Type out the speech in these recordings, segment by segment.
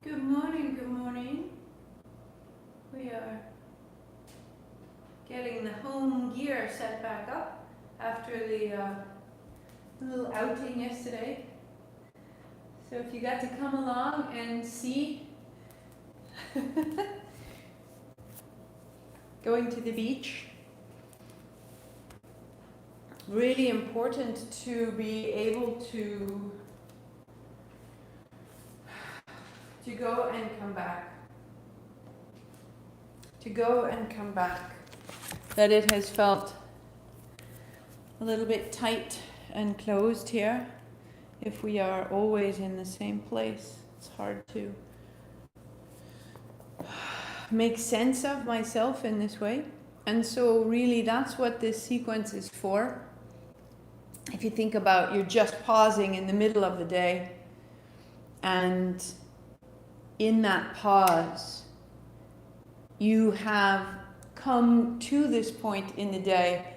Good morning, good morning. We are getting the home gear set back up after the little outing yesterday. So if you got to come along and see going to the beach, really important to be able to go and come back. To go and come back. That it has felt a little bit tight and closed here. If we are always in the same place, it's hard to make sense of myself in this way. And so really that's what this sequence is for. If you think about, you're just pausing in the middle of the day, and in that pause, you have come to this point in the day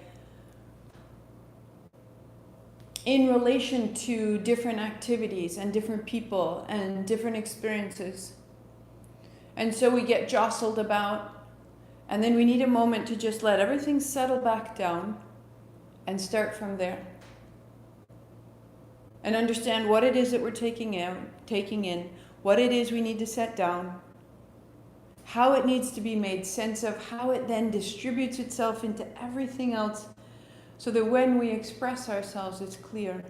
in relation to different activities and different people and different experiences. And so we get jostled about, and then we need a moment to just let everything settle back down and start from there. And understand what it is that we're taking in, what it is we need to set down, how it needs to be made sense of, how it then distributes itself into everything else, so that when we express ourselves, it's clear.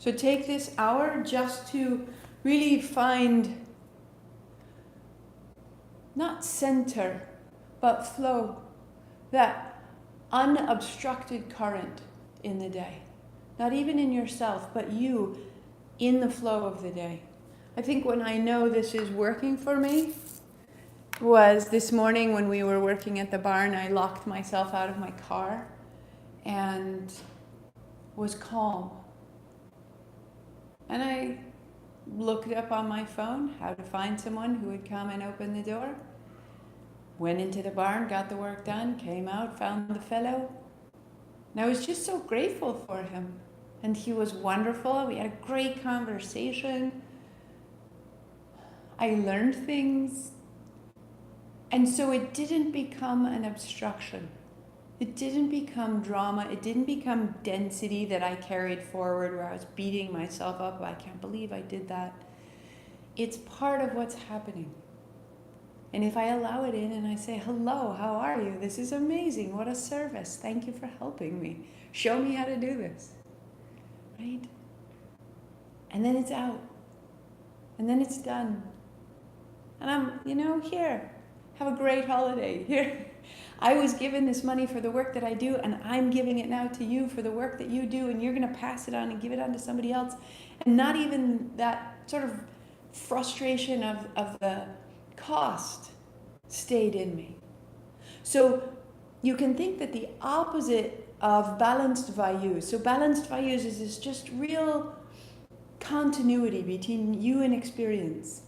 So take this hour just to really find, not center, but flow, that unobstructed current in the day. Not even in yourself, but you in the flow of the day. I think when I know this is working for me was this morning when we were working at the barn. I locked myself out of my car and was calm. And I looked up on my phone how to find someone who would come and open the door. Went into the barn, got the work done, came out, found the fellow. And I was just so grateful for him. And he was wonderful. We had a great conversation. I learned things. And so it didn't become an obstruction. It didn't become drama. It didn't become density that I carried forward where I was beating myself up. I can't believe I did that. It's part of what's happening. And if I allow it in and I say, hello, how are you? This is amazing. What a service. Thank you for helping me. Show me how to do this. Right? And then it's out. And then it's done. And I'm, here. Have a great holiday. Here. I was given this money for the work that I do, and I'm giving it now to you for the work that you do, and you're going to pass it on and give it on to somebody else. And not even that sort of frustration of the cost stayed in me. So you can think that the opposite of balanced vayus, so balanced vayus is this just real continuity between you and experience.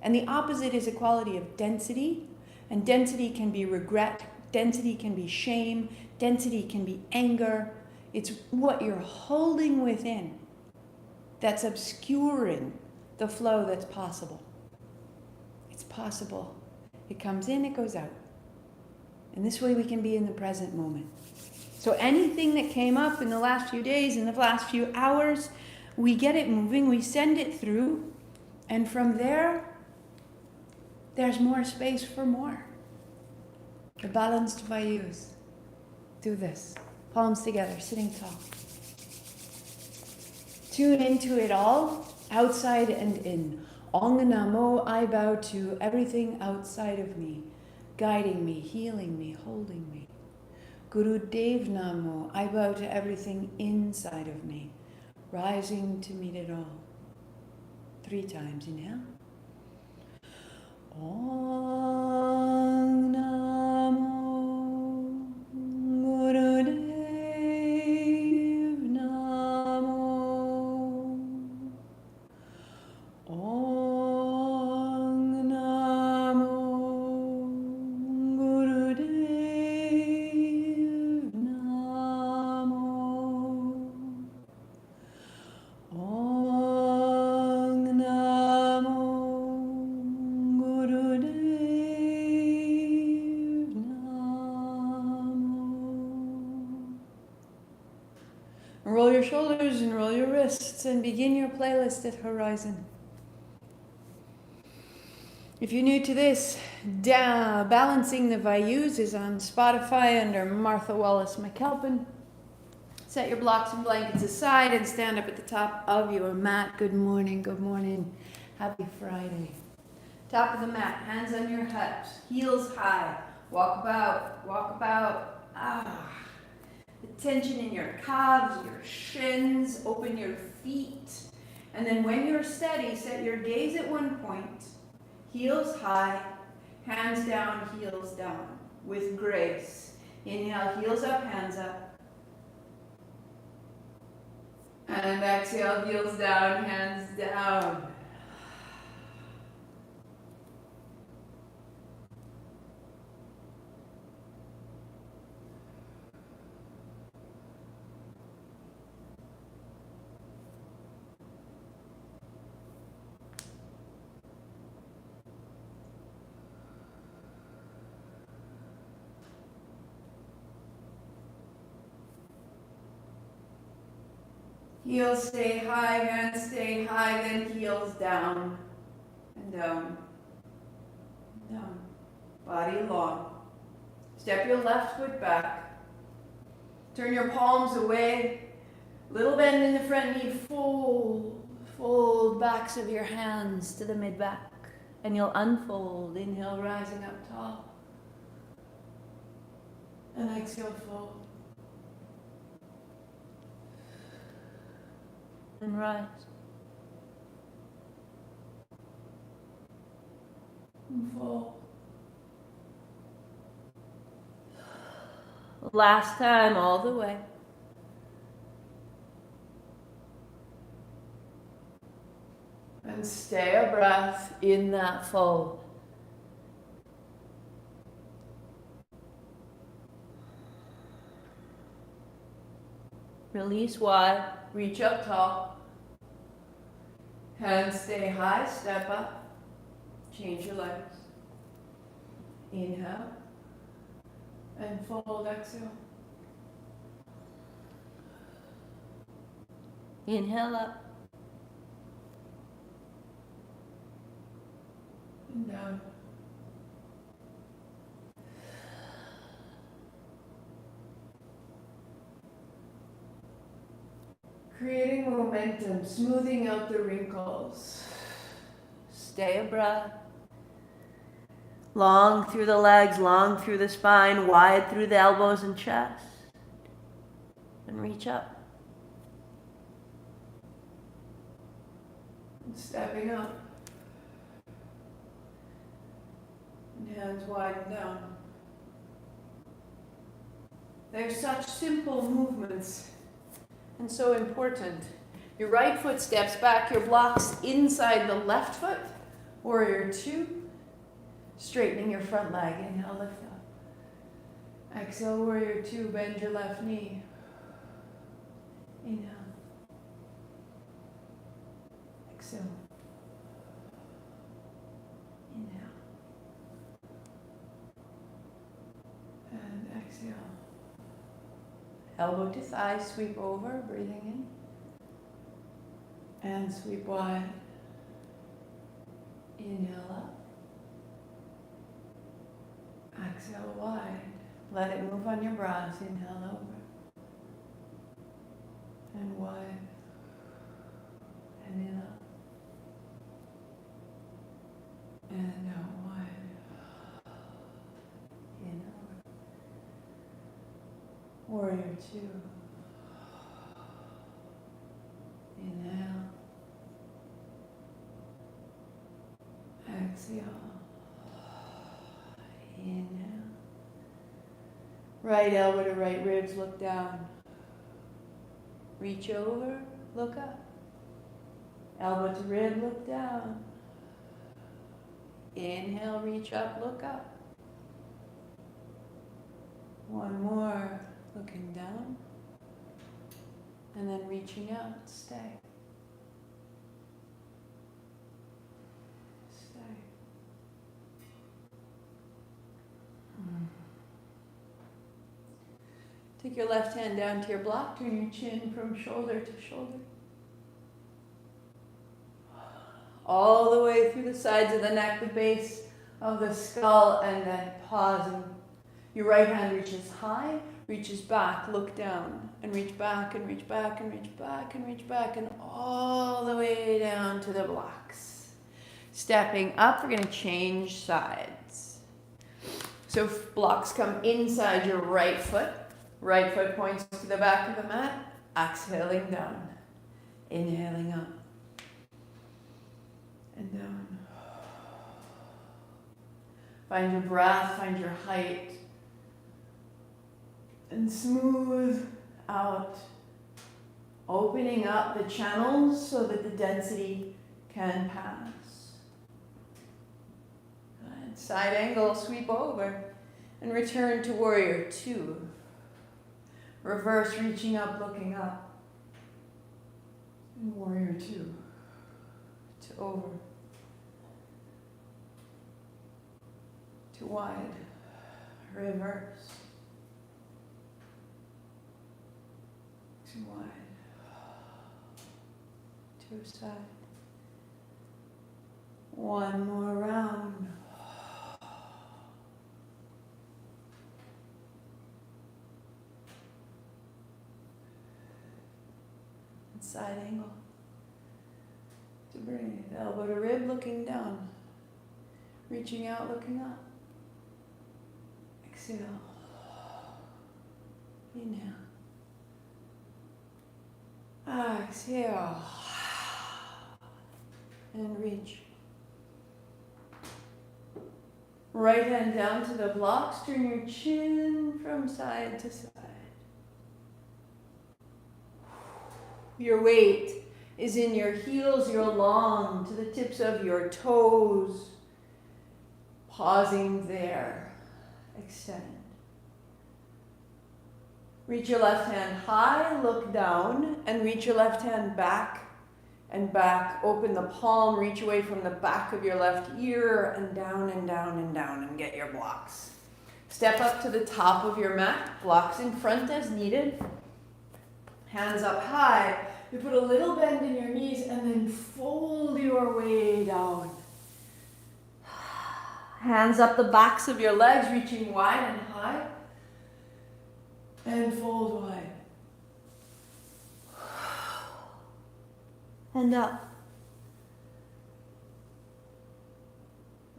And the opposite is a quality of density, and density can be regret, density can be shame, density can be anger. It's what you're holding within that's obscuring the flow that's possible. It's possible. It comes in, it goes out. And this way we can be in the present moment. So anything that came up in the last few days, in the last few hours, we get it moving, we send it through, and from there, there's more space for more. The balanced vayus. Do this. Palms together, sitting tall. Tune into it all, outside and in. Ong Namo, I bow to everything outside of me, guiding me, healing me, holding me. Guru Dev Namo, I bow to everything inside of me, rising to meet it all. 3 times, inhale. Om Namo Guru Dev Namo. Om Namo Guru Dev Namo. Om Namo Roll your shoulders and roll your wrists and begin your playlist at horizon. If you're new to this, Balancing the Vayus is on Spotify under Martha Wallace McAlpin. Set your blocks and blankets aside and stand up at the top of your mat. Good morning, good morning. Happy Friday. Top of the mat, hands on your hips, heels high. Walk about, walk about. The tension in your calves, your shins, open your feet. And then when you're steady, set your gaze at one point. Heels high, hands down, heels down, with grace. Inhale, heels up, hands up. And exhale, heels down, hands down. Heels stay high, hands stay high, then heels down and down, down. Body long. Step your left foot back. Turn your palms away. Little bend in the front knee. Fold backs of your hands to the mid-back. And you'll unfold. Inhale, rising up tall. And exhale, fold. And rise. And fold. Last time, all the way. And stay a breath in that fold. Release wide, reach up tall. Hands stay high, step up. Change your legs. Inhale. And fold, exhale. Inhale up. And down. Creating momentum, smoothing out the wrinkles. Stay a breath. Long through the legs, long through the spine, wide through the elbows and chest. And reach up. And stepping up. And hands widen down. They're such simple movements and so important. Your right foot steps back, your blocks inside the left foot. Warrior two. Straightening your front leg. Inhale, lift up. Exhale, warrior two. Bend your left knee. Inhale. Exhale. Inhale. And exhale. Elbow to thigh, sweep over, breathing in. And sweep wide. Inhale up. Exhale wide. Let it move on your brows. Inhale over. And wide. And in up. And out wide. In over. Warrior two. Inhale. Exhale. Inhale. Right elbow to right ribs, look down. Reach over, look up. Elbow to rib, look down. Inhale, reach up, look up. One more, looking down. And then reaching out, stay. Take your left hand down to your block, turn your chin from shoulder to shoulder. All the way through the sides of the neck, the base of the skull, and then pausing. Your right hand reaches high, reaches back, look down, and reach back, and reach back, and reach back, and reach back, and all the way down to the blocks. Stepping up, we're going to change sides. So blocks come inside your right foot. Right foot points to the back of the mat. Exhaling down. Inhaling up. And down. Find your breath, find your height. And smooth out. Opening up the channels so that the density can pass. Good. Side angle, sweep over. And return to warrior two. Reverse, reaching up, looking up. And warrior two. To over. To wide. Reverse. To wide. To side. One more round. Side angle. To breathe. Elbow to rib, looking down. Reaching out, looking up. Exhale. Inhale. Exhale. And reach. Right hand down to the blocks. Turn your chin from side to side. Your weight is in your heels, your long to the tips of your toes. Pausing there. Extend. Reach your left hand high, look down, and reach your left hand back and back. Open the palm, reach away from the back of your left ear, and down and down and down, and get your blocks. Step up to the top of your mat, blocks in front as needed. Hands up high. You put a little bend in your knees and then fold your way down. Hands up the backs of your legs, reaching wide and high. And fold wide. And up.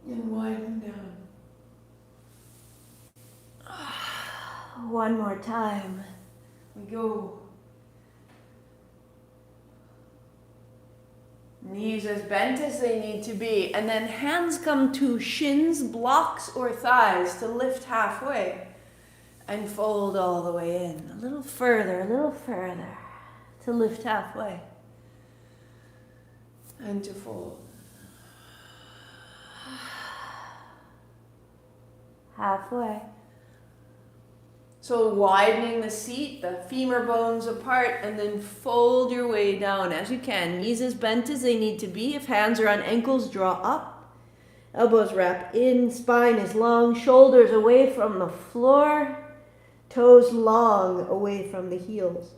And widen down. One more time. We go. Knees as bent as they need to be. And then hands come to shins, blocks, or thighs to lift halfway. And fold all the way in. A little further to lift halfway. And to fold. Halfway. So widening the seat, the femur bones apart, and then fold your way down as you can. Knees as bent as they need to be. If hands are on ankles, draw up. Elbows wrap in, spine is long, shoulders away from the floor, toes long away from the heels.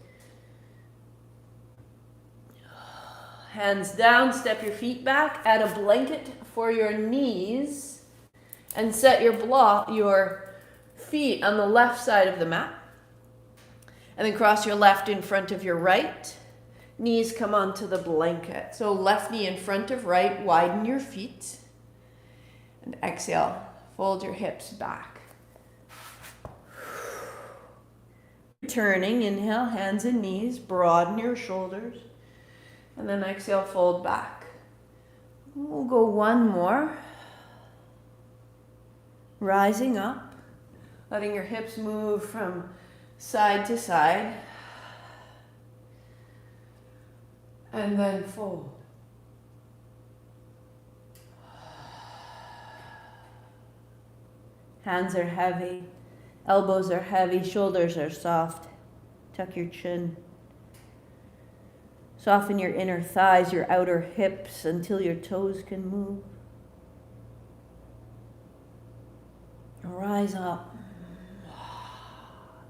Hands down, step your feet back, add a blanket for your knees, and set your feet on the left side of the mat. And then cross your left in front of your right. Knees come onto the blanket. So left knee in front of right, widen your feet. And exhale, fold your hips back. Returning, inhale, hands and knees, broaden your shoulders. And then exhale, fold back. We'll go one more. Rising up, letting your hips move from side to side. And then fold. Hands are heavy, elbows are heavy, shoulders are soft. Tuck your chin. Soften your inner thighs, your outer hips until your toes can move. Rise up.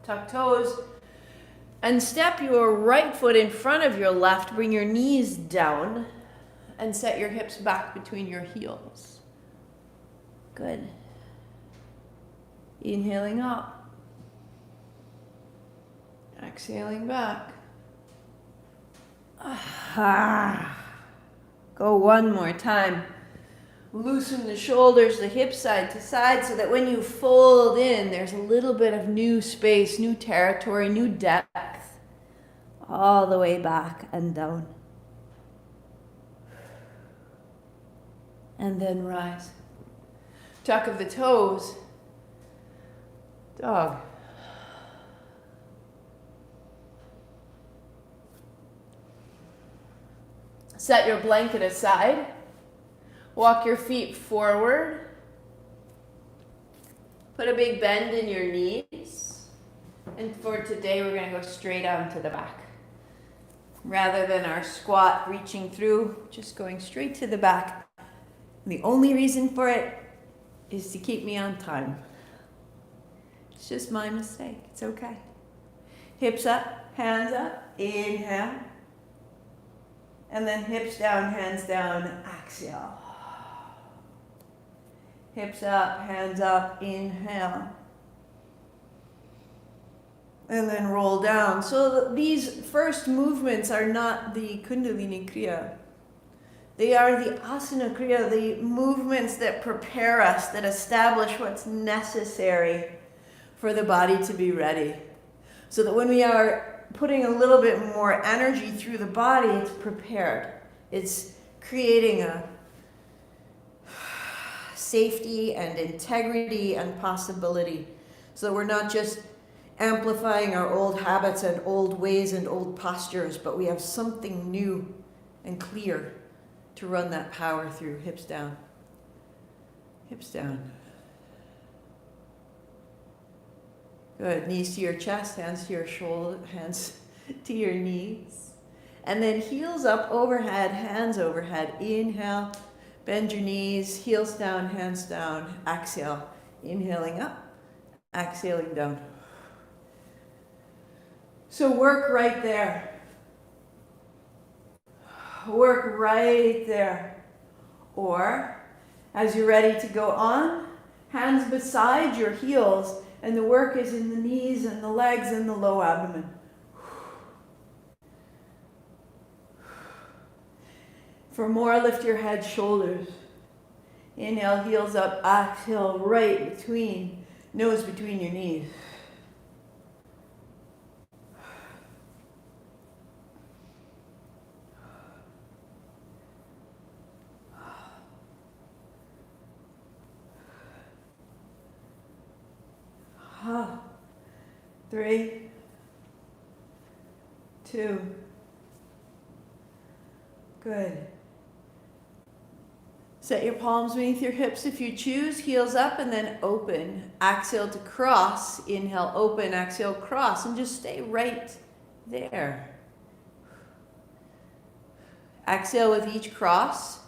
Tuck toes. And step your right foot in front of your left. Bring your knees down. And set your hips back between your heels. Good. Inhaling up. Exhaling back. Go one more time. Loosen the shoulders, the hips side to side, so that when you fold in, there's a little bit of new space, new territory, new depth, all the way back and down. And then rise. Tuck of the toes. Dog. Set your blanket aside. Walk your feet forward. Put a big bend in your knees. And for today, we're going to go straight out to the back. Rather than our squat reaching through, just going straight to the back. And the only reason for it is to keep me on time. It's just my mistake. It's okay. Hips up, hands up. Inhale. And then hips down, hands down. Exhale. Hips up, hands up, inhale. And then roll down. So these first movements are not the kundalini kriya. They are the asana kriya, the movements that prepare us, that establish what's necessary for the body to be ready. So that when we are putting a little bit more energy through the body, it's prepared. It's creating a safety and integrity and possibility, so that we're not just amplifying our old habits and old ways and old postures, but we have something new and clear to run that power through. Hips down. Hips down. Good. Knees to your chest, hands to your shoulder, hands to your knees. And then heels up overhead, hands overhead. Inhale. Bend your knees, heels down, hands down. Exhale. Inhaling up, exhaling down. So work right there. Work right there. Or, as you're ready to go on, hands beside your heels, and the work is in the knees and the legs and the low abdomen. For more, lift your head, shoulders. Inhale, heels up, exhale, right between, nose between your knees. Three, two, good. Set your palms beneath your hips if you choose, heels up and then open. Exhale to cross, inhale, open, exhale, cross, and just stay right there. Exhale with each cross.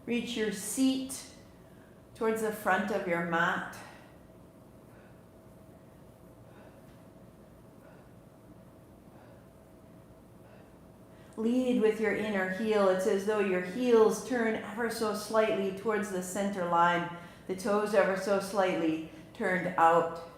Reach your seat towards the front of your mat. Lead with your inner heel. It's as though your heels turn ever so slightly towards the center line. The toes ever so slightly turned out.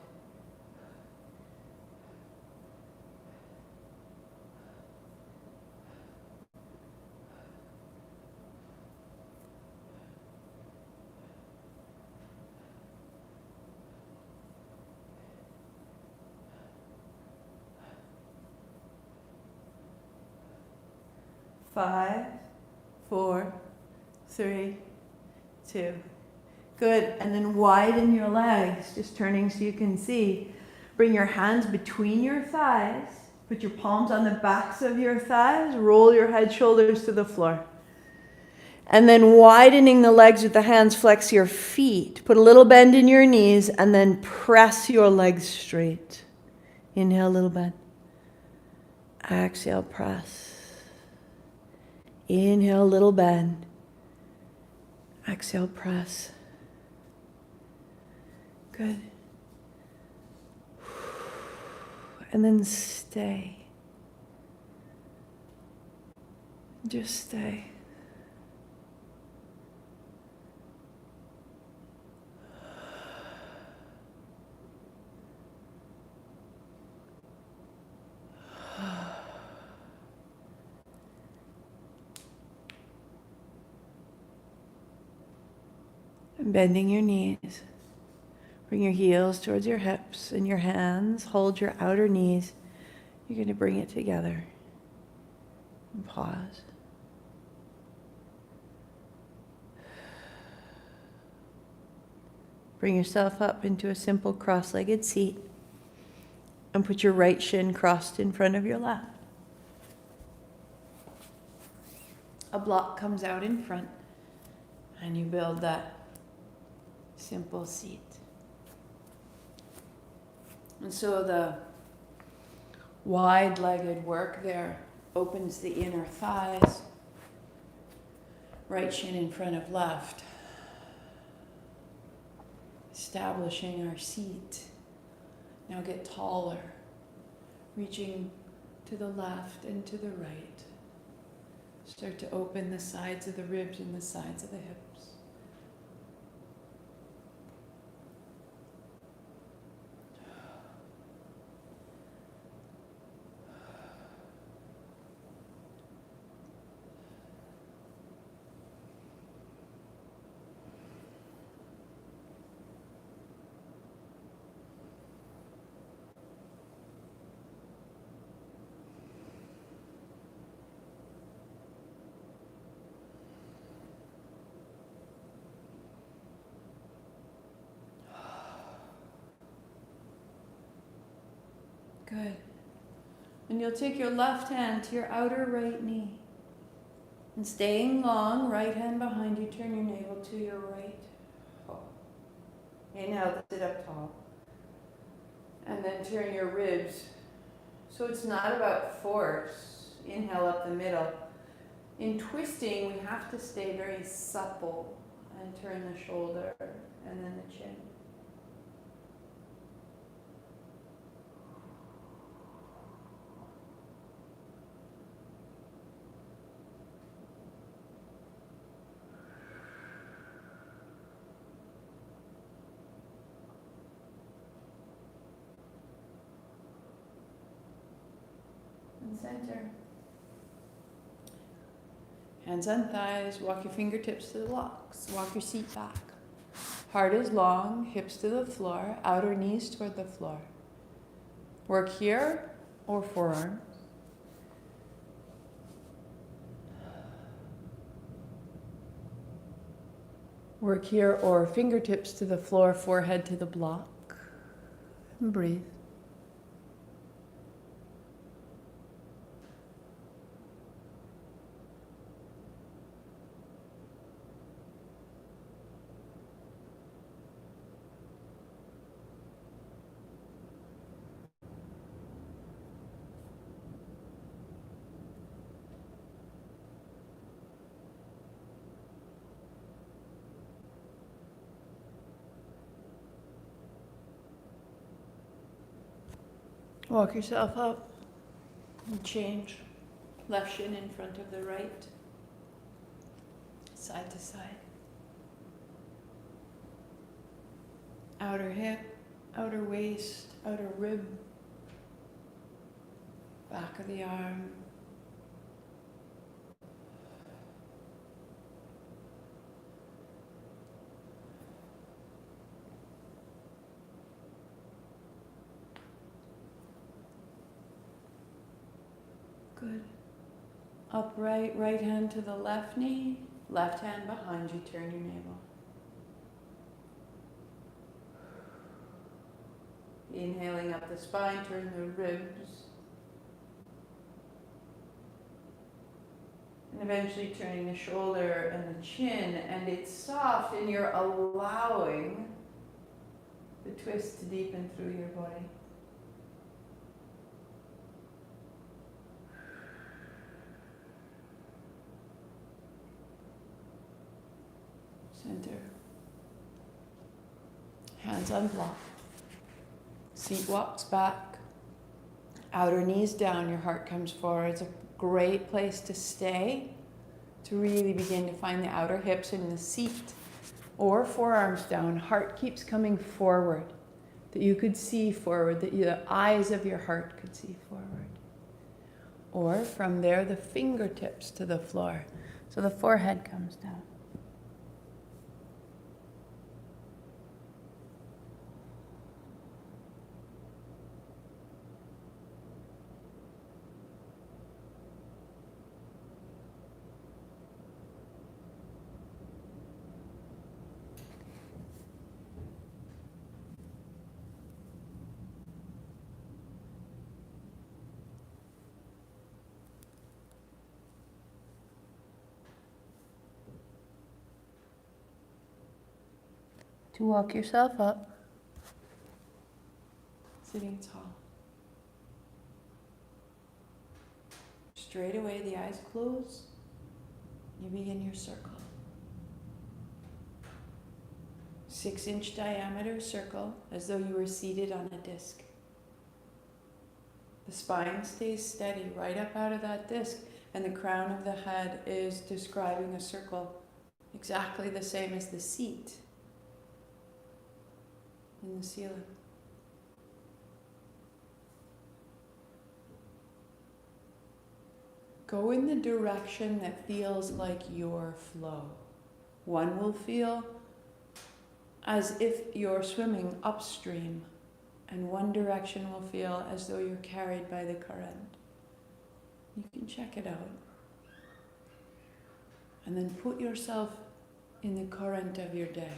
Five, four, three, two. Good. And then widen your legs, just turning so you can see. Bring your hands between your thighs. Put your palms on the backs of your thighs. Roll your head, shoulders to the floor. And then widening the legs with the hands, flex your feet. Put a little bend in your knees and then press your legs straight. Inhale, little bend. Exhale, press. Inhale, little bend. Exhale, press. Good. And then stay. Just stay. And bending your knees. Bring your heels towards your hips and your hands. Hold your outer knees. You're going to bring it together. And pause. Bring yourself up into a simple cross-legged seat. And put your right shin crossed in front of your left. A block comes out in front. And you build that simple seat. And so the wide-legged work there opens the inner thighs. Right shin in front of left. Establishing our seat. Now get taller. Reaching to the left and to the right. Start to open the sides of the ribs and the sides of the hips. Good. And you'll take your left hand to your outer right knee. And staying long, right hand behind you, turn your navel to your right. Oh. Inhale, sit up tall. And then turn your ribs. So it's not about force. Inhale up the middle. In twisting, we have to stay very supple and turn the shoulder and then the chin. Center. Hands on thighs, walk your fingertips to the blocks, walk your seat back. Heart is long, hips to the floor, outer knees toward the floor. Work here or forearms. Work here or fingertips to the floor, forehead to the block. And breathe. Walk yourself up and change. Left shin in front of the right, side to side. Outer hip, outer waist, outer rib, back of the arm. Good. Upright, right hand to the left knee, left hand behind you, turn your navel. Inhaling up the spine, turn the ribs. And eventually turning the shoulder and the chin, and it's soft and you're allowing the twist to deepen through your body. Center. Hands on block. Seat walks back. Outer knees down, your heart comes forward. It's a great place to stay, to really begin to find the outer hips in the seat. Or forearms down, heart keeps coming forward, that you could see forward, that the eyes of your heart could see forward. Or from there, the fingertips to the floor, so the forehead comes down. To walk yourself up, sitting tall. Straight away, the eyes close. You begin your circle. 6-inch diameter circle, as though you were seated on a disc. The spine stays steady right up out of that disc, and the crown of the head is describing a circle exactly the same as the seat in the ceiling. Go in the direction that feels like your flow. One will feel as if you're swimming upstream, and one direction will feel as though you're carried by the current. You can check it out. And then put yourself in the current of your day.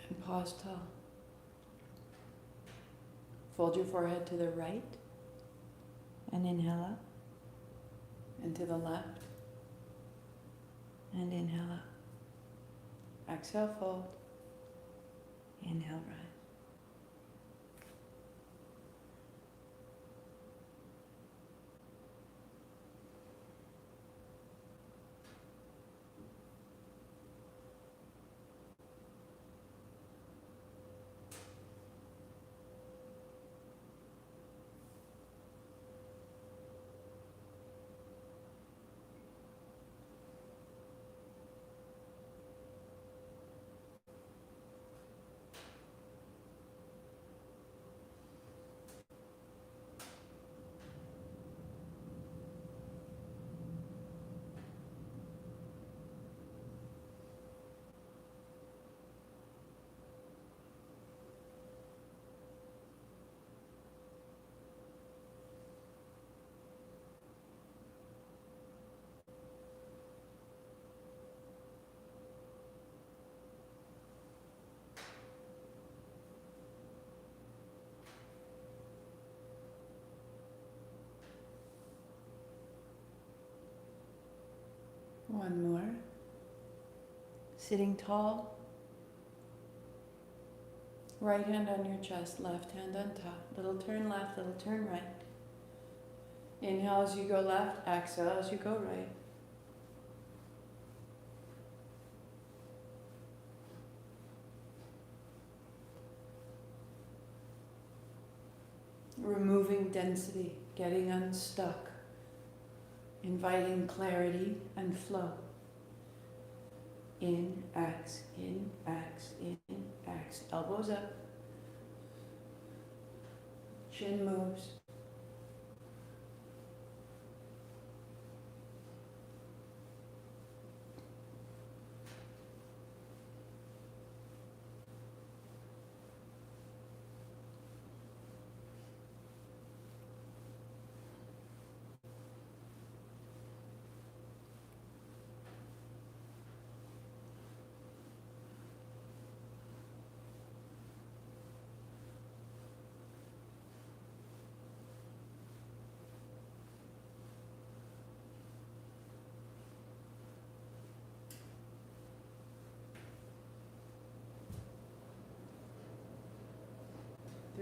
And pause tall. Fold your forehead to the right and inhale up, and to the left and inhale up. Exhale, fold. Inhale, rise. One more. Sitting tall. Right hand on your chest, left hand on top. Little turn left, little turn right. Inhale as you go left, exhale as you go right. Removing density, getting unstuck. Inviting clarity and flow. In, X, in, X, in, X. Elbows up. Chin moves.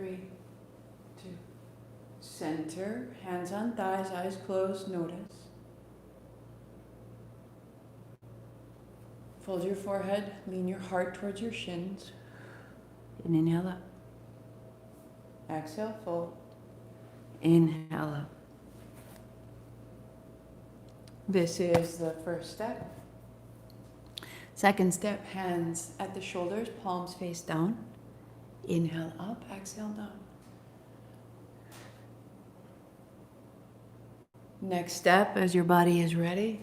3, 2. Center, hands on thighs, eyes closed, notice. Fold your forehead, lean your heart towards your shins. And inhale up. Exhale, fold. Inhale up. This is the first step. Second step, hands at the shoulders, palms face down. Inhale up, exhale down. Next step, as your body is ready,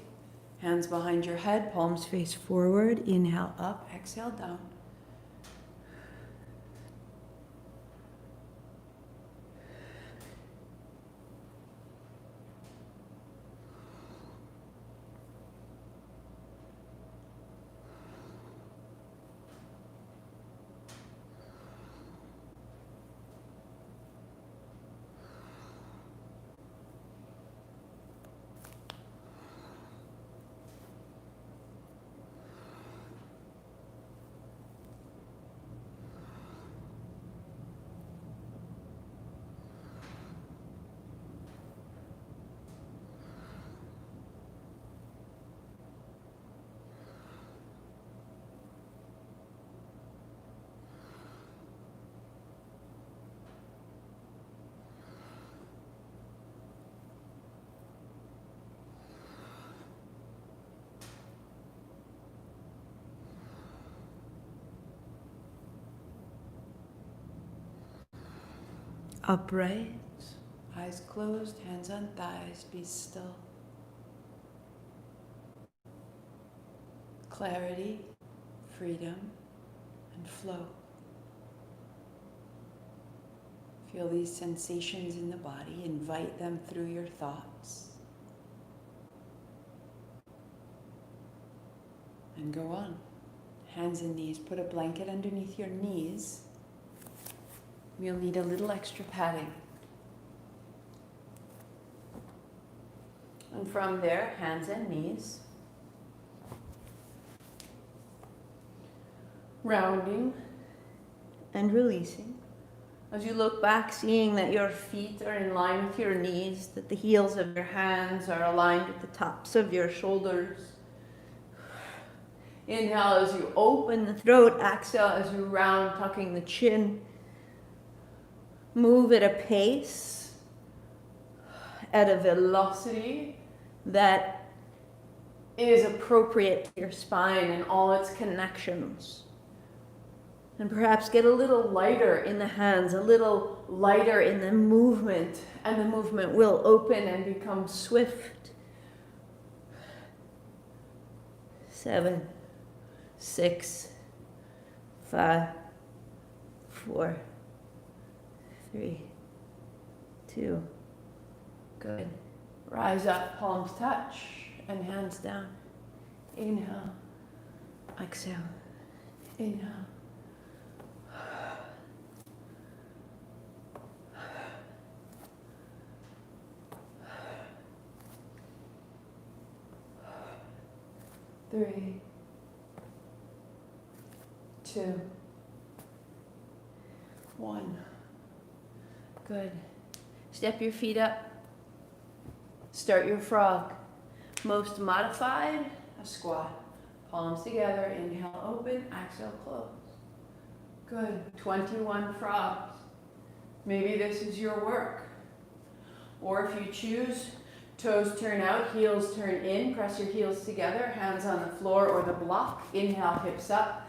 hands behind your head, palms face forward. Inhale up, exhale down. Upright, eyes closed, hands on thighs, be still. Clarity, freedom, and flow. Feel these sensations in the body, invite them through your thoughts. And go on. Hands and knees, put a blanket underneath your knees. You'll need a little extra padding. And from there, hands and knees. Rounding and releasing. As you look back, seeing that your feet are in line with your knees, that the heels of your hands are aligned with the tops of your shoulders. Inhale as you open the throat, exhale as you round, tucking the chin. Move at a pace, at a velocity that is appropriate to your spine and all its connections. And perhaps get a little lighter in the hands, a little lighter in the movement, and the movement will open and become swift. 7, 6, 5, 4, 3, 2, good. Rise up, palms touch, and hands down. Inhale, exhale, inhale. Three, 2, 1. Good. Step your feet up. Start your frog. Most modified, a squat. Palms together, inhale, open, exhale, close. Good. 21 frogs. Maybe this is your work. Or if you choose, toes turn out, heels turn in, press your heels together, hands on the floor or the block. Inhale, hips up.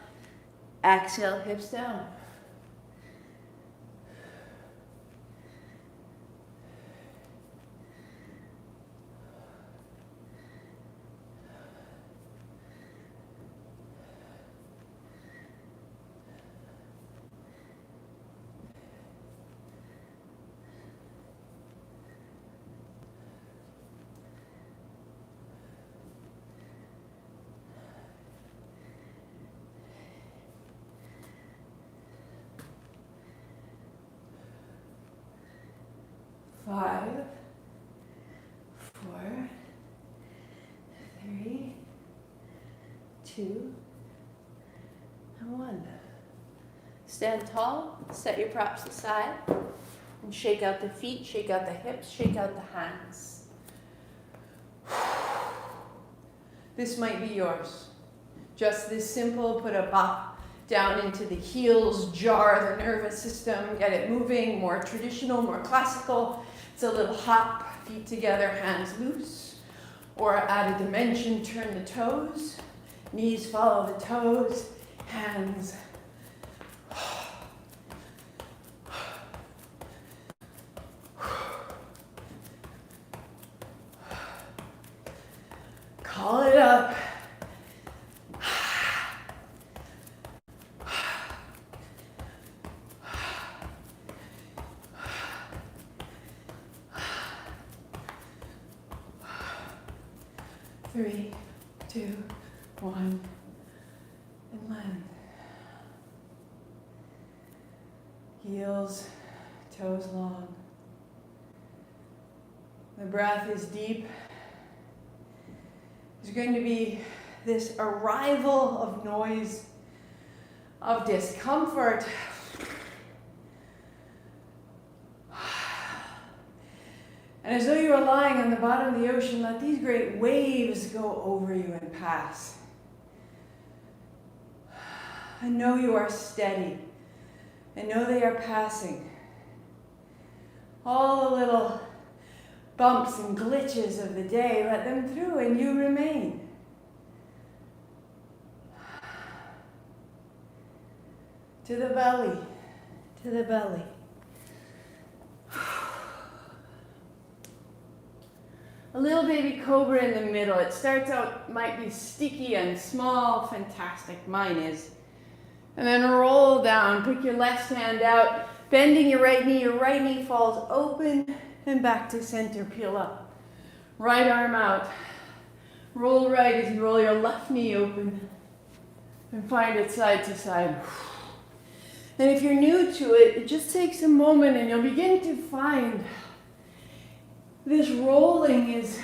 Exhale, hips down. Five, 4, 3, 2, and 1. Stand tall, set your props aside, and shake out the feet, shake out the hips, shake out the hands. This might be yours. Just this simple, put a bop down into the heels, jar the nervous system, get it moving, more traditional, more classical. It's a little hop, feet together, hands loose. Or add a dimension, turn the toes, knees follow the toes, hands. Call it up. Three, two, one, and land. Heels, toes long. The breath is deep. There's going to be this arrival of noise, of discomfort. And as though you are lying on the bottom of the ocean, let these great waves go over you and pass. And know you are steady. And know they are passing. All the little bumps and glitches of the day, let them through and you remain. To the belly, to the belly. A little baby cobra in the middle. It starts out, might be sticky and small, fantastic, mine is. And then roll down, pick your left hand out, bending your right knee falls open and back to center, peel up. Right arm out. Roll right as you roll your left knee open and find it side to side. And if you're new to it, it just takes a moment and you'll begin to find this rolling is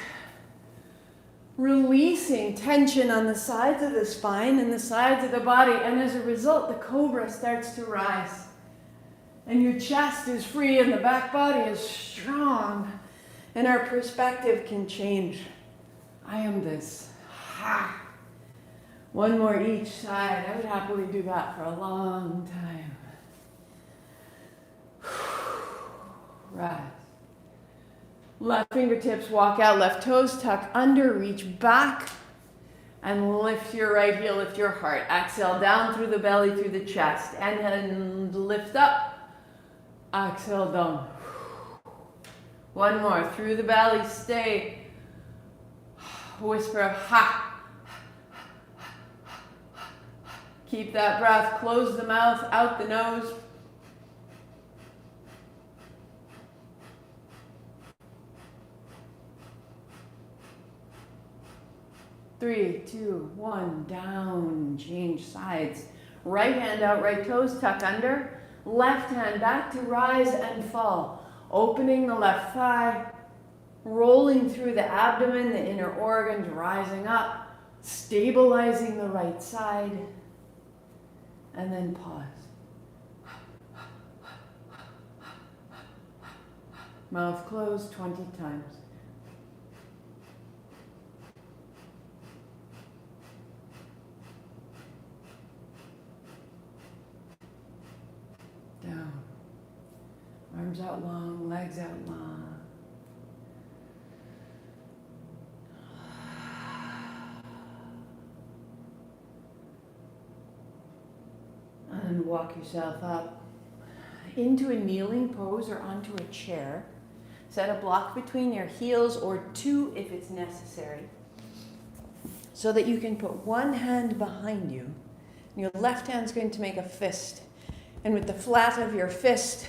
releasing tension on the sides of the spine and the sides of the body, and as a result, the cobra starts to rise. And your chest is free and the back body is strong, and our perspective can change. I am this. Ha! One more each side. I would happily do that for a long time. Rise. Left fingertips walk out, left toes tuck under, reach back, and lift your right heel, lift your heart. Exhale down through the belly, through the chest, and lift up. Exhale down. One more, through the belly, stay. Whisper, ha. Keep that breath, close the mouth, out the nose. Three, two, one, down, change sides. Right hand out, right toes tuck under. Left hand back to rise and fall. Opening the left thigh, rolling through the abdomen, the inner organs, rising up, stabilizing the right side, and then pause. Mouth closed 20 times. Down. Arms out long, legs out long. And walk yourself up into a kneeling pose or onto a chair. Set a block between your heels or two if it's necessary, so that you can put one hand behind you. Your left hand's going to make a fist. And with the flat of your fist,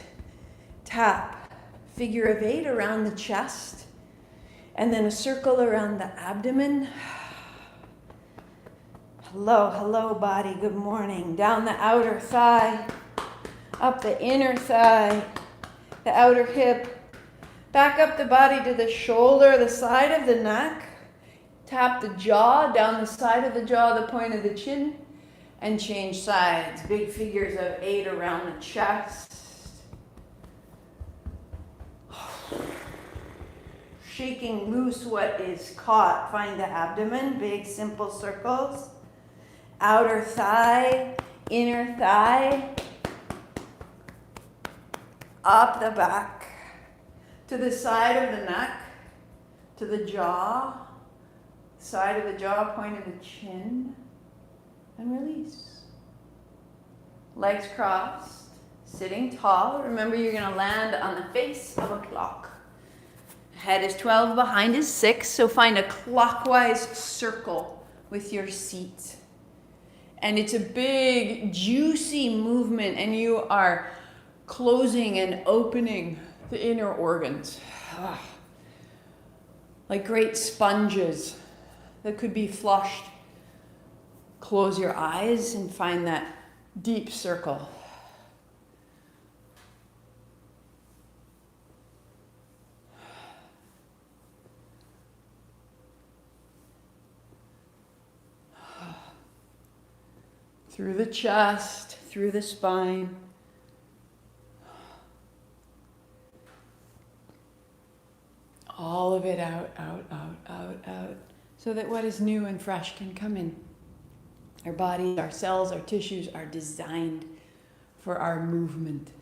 tap figure of 8 around the chest, and then a circle around the abdomen. Hello, hello, body, good morning. Down the outer thigh, up the inner thigh, the outer hip, back up the body to the shoulder, the side of the neck. Tap the jaw, down the side of the jaw, the point of the chin, And change sides. Big figures of 8 around the chest. Shaking loose what is caught. Find the abdomen, big simple circles. Outer thigh, inner thigh. Up the back. To the side of the neck. To the jaw. Side of the jaw, point of the chin. And release. Legs crossed. Sitting tall. Remember, you're going to land on the face of a clock. Head is 12, behind is 6, so find a clockwise circle with your seat. And it's a big, juicy movement, and you are closing and opening the inner organs. Like great sponges that could be flushed. Close your eyes and find that deep circle. Through the chest, through the spine. All of it out, out, out, out, out. So that what is new and fresh can come in. Our bodies, our cells, our tissues are designed for our movement.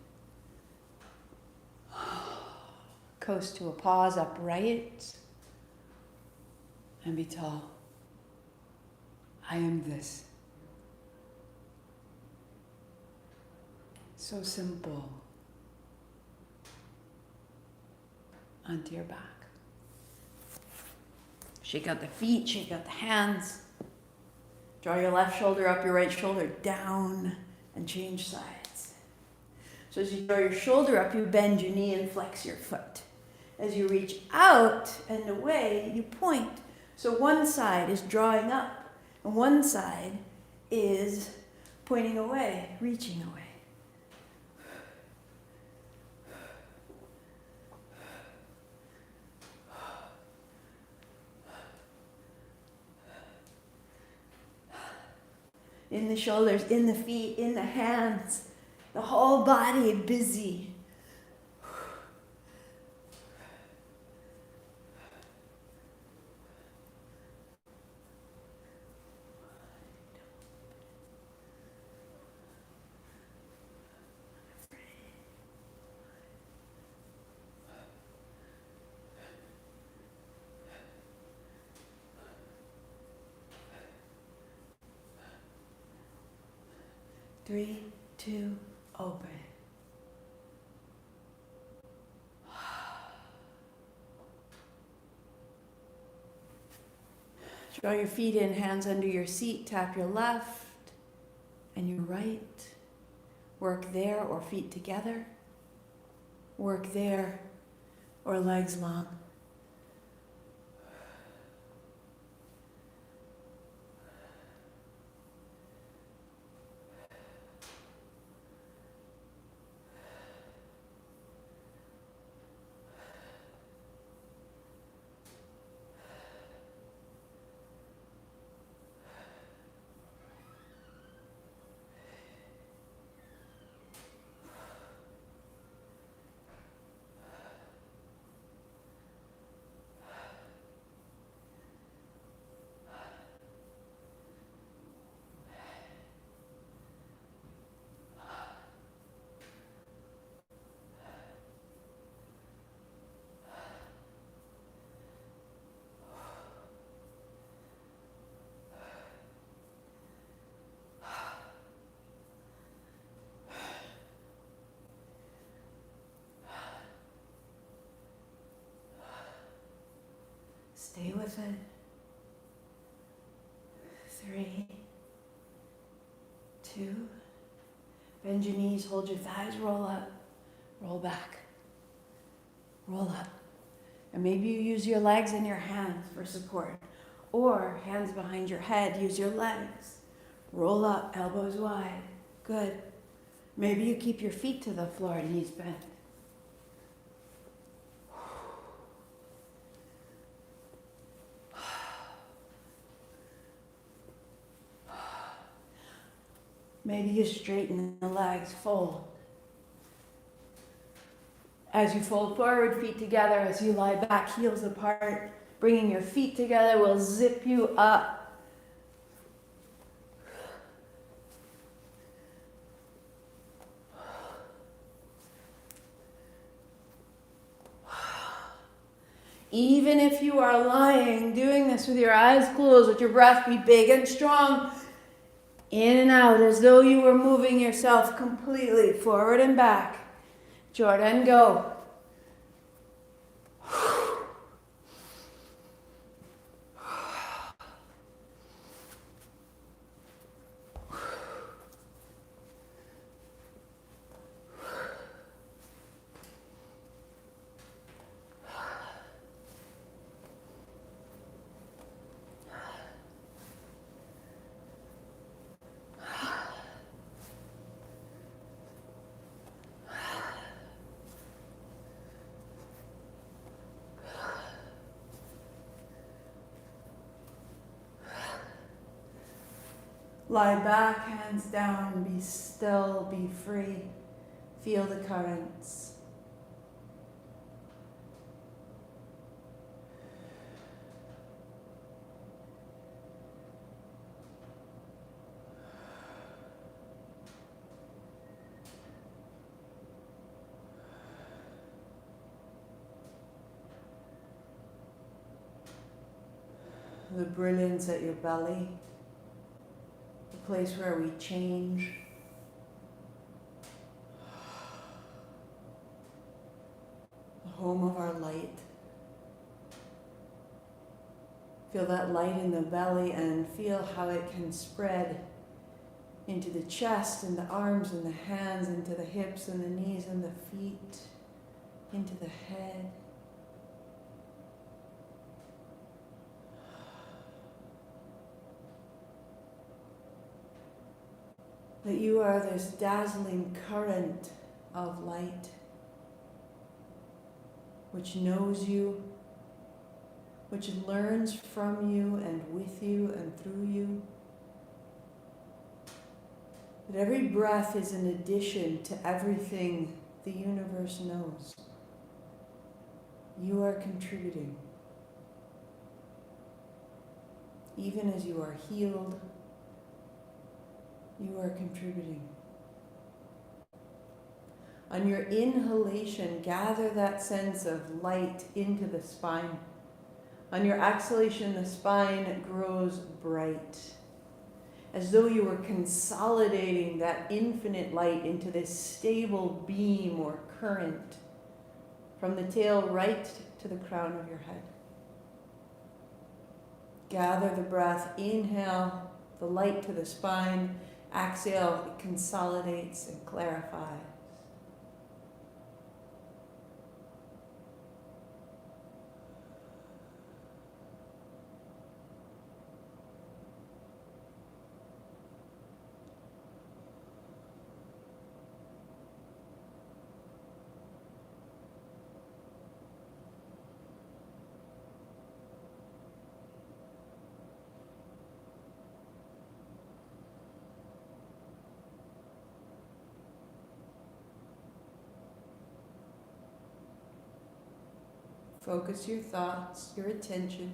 Coast to a pause, upright. And be tall. I am this. So simple. Onto your back. Shake out the feet, shake out the hands. Draw your left shoulder up, your right shoulder down, and change sides. So as you draw your shoulder up, you bend your knee and flex your foot. As you reach out and away, you point. So one side is drawing up, and one side is pointing away, reaching away. In the shoulders, in the feet, in the hands, the whole body busy. Three, two, open. Draw your feet in, hands under your seat, tap your left and your right. Work there or feet together. Work there or legs long. Stay with it. 3, 2. Bend your knees, hold your thighs, roll up, roll back, roll up. And maybe you use your legs and your hands for support. Or hands behind your head, use your legs. Roll up, elbows wide. Good. Maybe you keep your feet to the floor, knees bent. Maybe you straighten the legs, fold. As you fold forward, feet together, as you lie back, heels apart, bringing your feet together will zip you up. Even if you are lying, doing this with your eyes closed, let your breath be big and strong. In and out, as though you were moving yourself completely forward and back. Jordan, go. Lie back, hands down, be still, be free. Feel the currents. The brilliance at your belly, the place where we change. The home of our light. Feel that light in the belly and feel how it can spread into the chest and the arms and the hands, into the hips and the knees and the feet, into the head. That you are this dazzling current of light which knows you, which learns from you and with you and through you. That every breath is an addition to everything the universe knows. You are contributing. Even as you are healed, you are contributing. On your inhalation, gather that sense of light into the spine. On your exhalation, the spine grows bright, as though you were consolidating that infinite light into this stable beam or current from the tail right to the crown of your head. Gather the breath, inhale the light to the spine, exhale, it consolidates and clarifies. Focus your thoughts, your attention.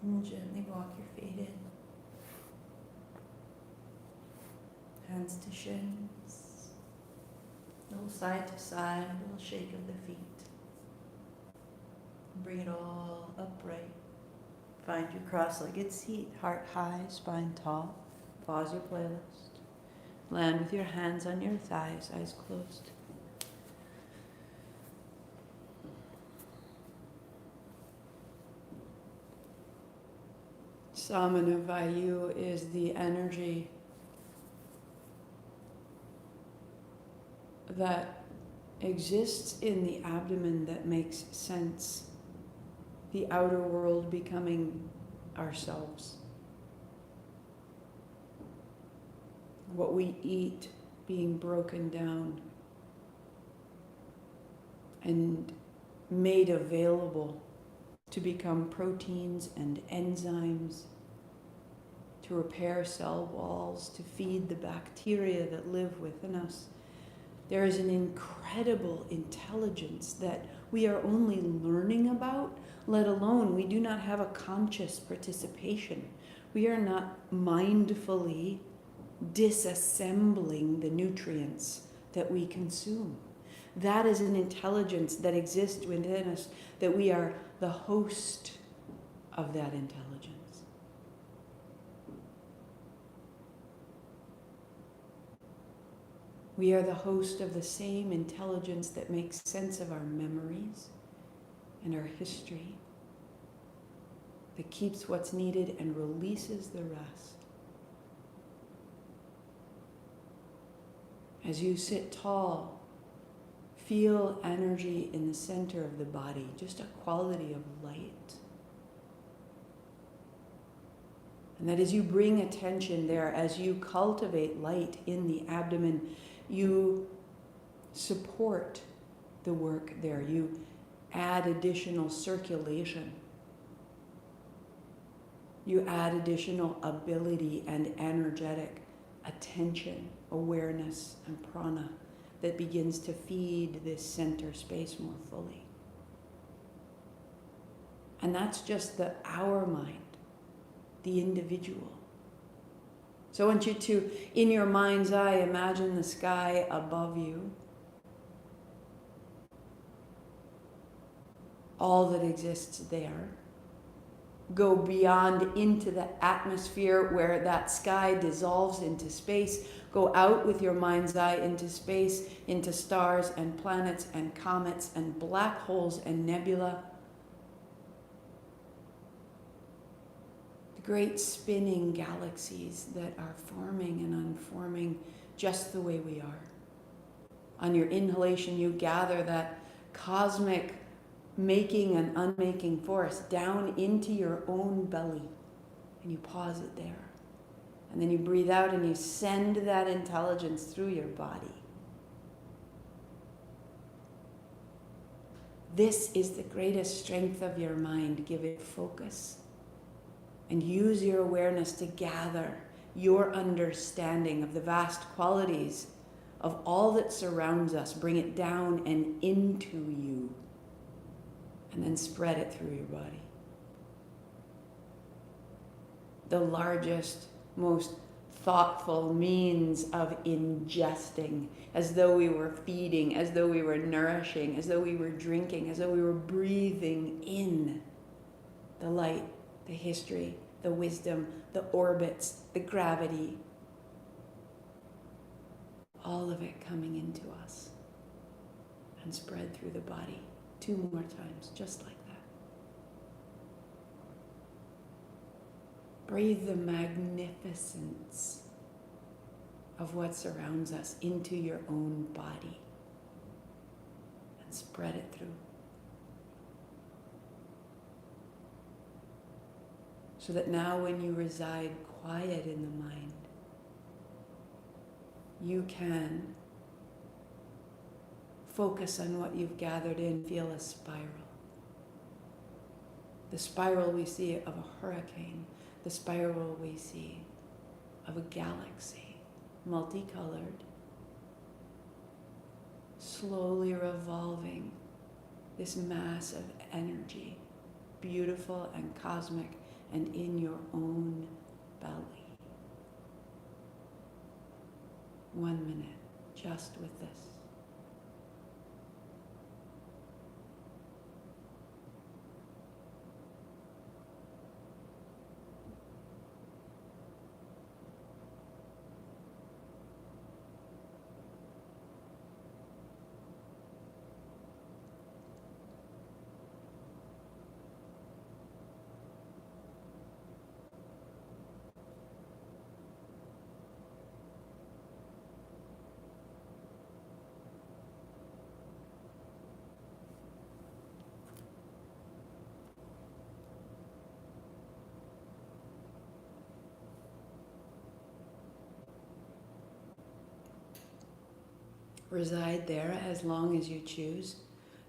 And gently walk your feet in. Hands to shins. Little side to side, little shake of the feet. Bring it all upright. Find your cross-legged seat, heart high, spine tall. Pause your playlist. Land with your hands on your thighs, eyes closed. Samana vayu is the energy that exists in the abdomen that makes sense. The outer world becoming ourselves. What we eat being broken down and made available to become proteins and enzymes, to repair cell walls, to feed the bacteria that live within us. There is an incredible intelligence that we are only learning about, let alone we do not have a conscious participation. We are not mindfully disassembling the nutrients that we consume. That is an intelligence that exists within us, that we are the host of that intelligence. We are the host of the same intelligence that makes sense of our memories and our history, that keeps what's needed and releases the rest. As you sit tall, feel energy in the center of the body, just a quality of light. And that as you bring attention there, as you cultivate light in the abdomen, you support the work there. You add additional circulation. You add additional ability and energetic attention, awareness, and prana that begins to feed this center space more fully. And that's just our mind, the individual. So I want you to, in your mind's eye, imagine the sky above you. All that exists there. Go beyond into the atmosphere where that sky dissolves into space. Go out with your mind's eye into space, into stars and planets and comets and black holes and nebula. The great spinning galaxies that are forming and unforming just the way we are. On your inhalation, you gather that cosmic making and unmaking force down into your own belly, and you pause it there. And then you breathe out and you send that intelligence through your body. This is the greatest strength of your mind. Give it focus and use your awareness to gather your understanding of the vast qualities of all that surrounds us. Bring it down and into you, and then spread it through your body. The largest, most thoughtful means of ingesting, as though we were feeding, as though we were nourishing, as though we were drinking, as though we were breathing in the light, the history, the wisdom, the orbits, the gravity, all of it coming into us and spread through the body. 2 more times, just like that. Breathe the magnificence of what surrounds us into your own body and spread it through. So that now when you reside quiet in the mind, you can focus on what you've gathered in, feel a spiral. The spiral we see of a hurricane, the spiral we see of a galaxy, multicolored, slowly revolving, this mass of energy, beautiful and cosmic and in your own belly. 1 minute just with this. Reside there as long as you choose,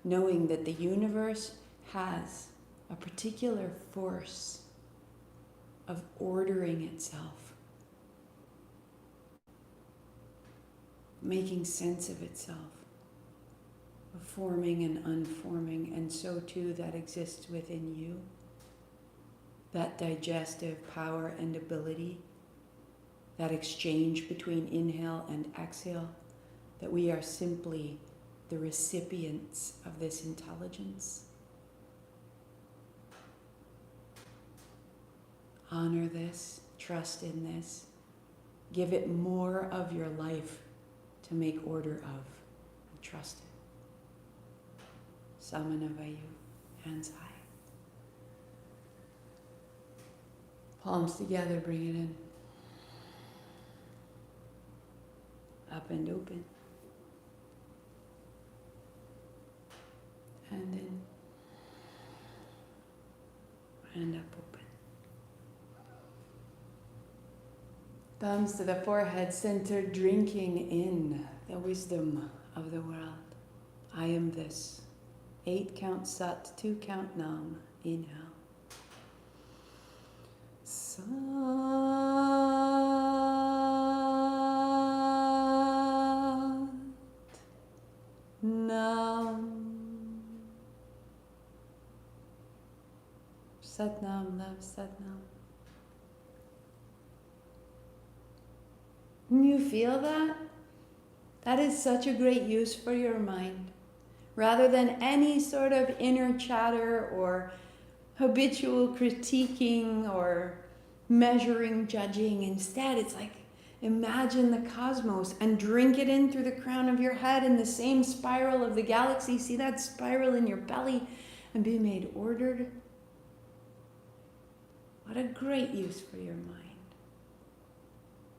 knowing that the universe has a particular force of ordering itself, making sense of itself, of forming and unforming, and so too that exists within you. That digestive power and ability, that exchange between inhale and exhale, that we are simply the recipients of this intelligence. Honor this, trust in this, give it more of your life to make order of, and trust it. Samana vayu, hands high. Palms together, bring it in. Up and open. Hand in. Hand up, open. Thumbs to the forehead, center, drinking in the wisdom of the world. I am this. 8 count Sat, 2 count Nam. Inhale. Sat Nam. Sat Nam, love, Sat Nam. You feel that? That is such a great use for your mind. Rather than any sort of inner chatter or habitual critiquing or measuring, judging. Instead, it's like, imagine the cosmos and drink it in through the crown of your head in the same spiral of the galaxy. See that spiral in your belly and be made ordered. What a great use for your mind.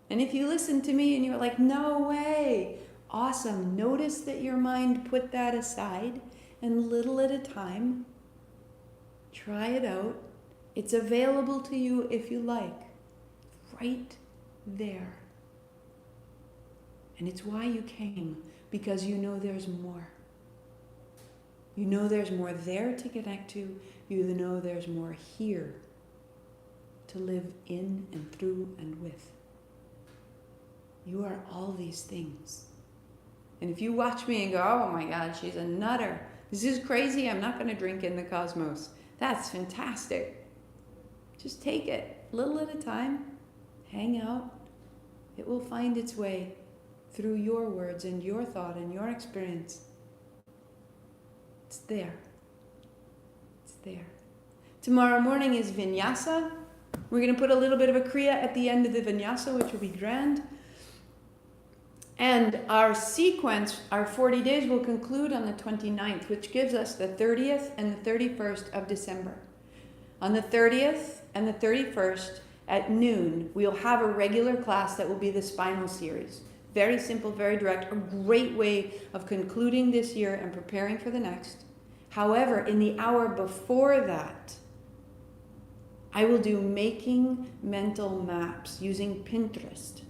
And if you listen to me and you're like, no way, awesome. Notice that your mind put that aside, and little at a time, try it out. It's available to you if you like, right there. And it's why you came, because you know there's more. You know there's more there to connect to. You know there's more here to live in and through and with. You are all these things. And if you watch me and go, oh my God, she's a nutter. This is crazy. I'm not going to drink in the cosmos. That's fantastic. Just take it little at a time. Hang out. It will find its way through your words and your thought and your experience. It's there. It's there. Tomorrow morning is vinyasa. We're going to put a little bit of a kriya at the end of the vinyasa, which will be grand. And our sequence, our 40 days, will conclude on the 29th, which gives us the 30th and the 31st of December. On the 30th and the 31st at noon, we'll have a regular class that will be the spinal series. Very simple, very direct, a great way of concluding this year and preparing for the next. However, in the hour before that, I will do making mental maps using Pinterest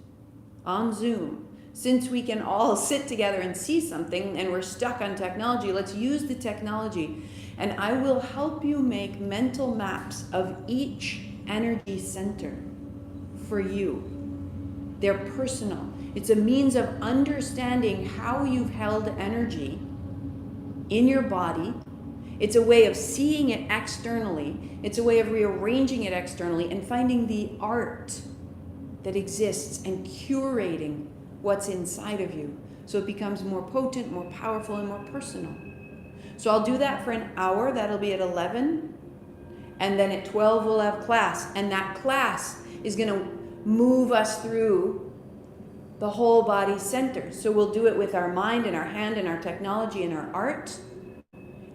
on Zoom. Since we can all sit together and see something and we're stuck on technology, let's use the technology. And I will help you make mental maps of each energy center for you. They're personal. It's a means of understanding how you've held energy in your body. It's a way of seeing it externally. It's a way of rearranging it externally and finding the art that exists and curating what's inside of you so it becomes more potent, more powerful, and more personal. So I'll do that for an hour. That'll be at 11. And then at 12 we'll have class. And that class is going to move us through the whole body center. So we'll do it with our mind and our hand and our technology and our art.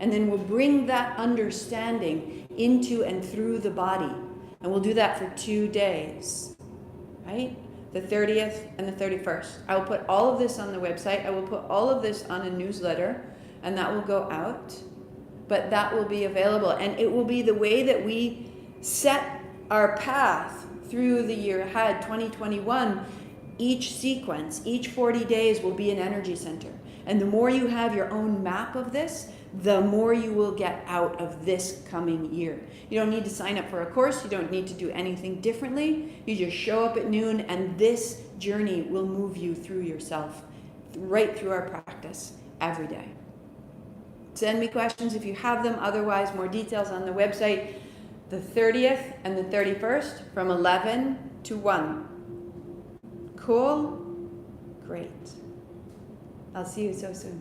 And then we'll bring that understanding into and through the body. And we'll do that for 2 days, right? The 30th and the 31st. I will put all of this on the website. I will put all of this on a newsletter, and that will go out. But that will be available. And it will be the way that we set our path through the year ahead, 2021. Each sequence, each 40 days will be an energy center. And the more you have your own map of this, the more you will get out of this coming year. You don't need to sign up for a course. You don't need to do anything differently. You just show up at noon, and this journey will move you through yourself, right through our practice every day. Send me questions if you have them. Otherwise, more details on the website. The 30th and the 31st from 11 to 1. Cool? Great. I'll see you so soon.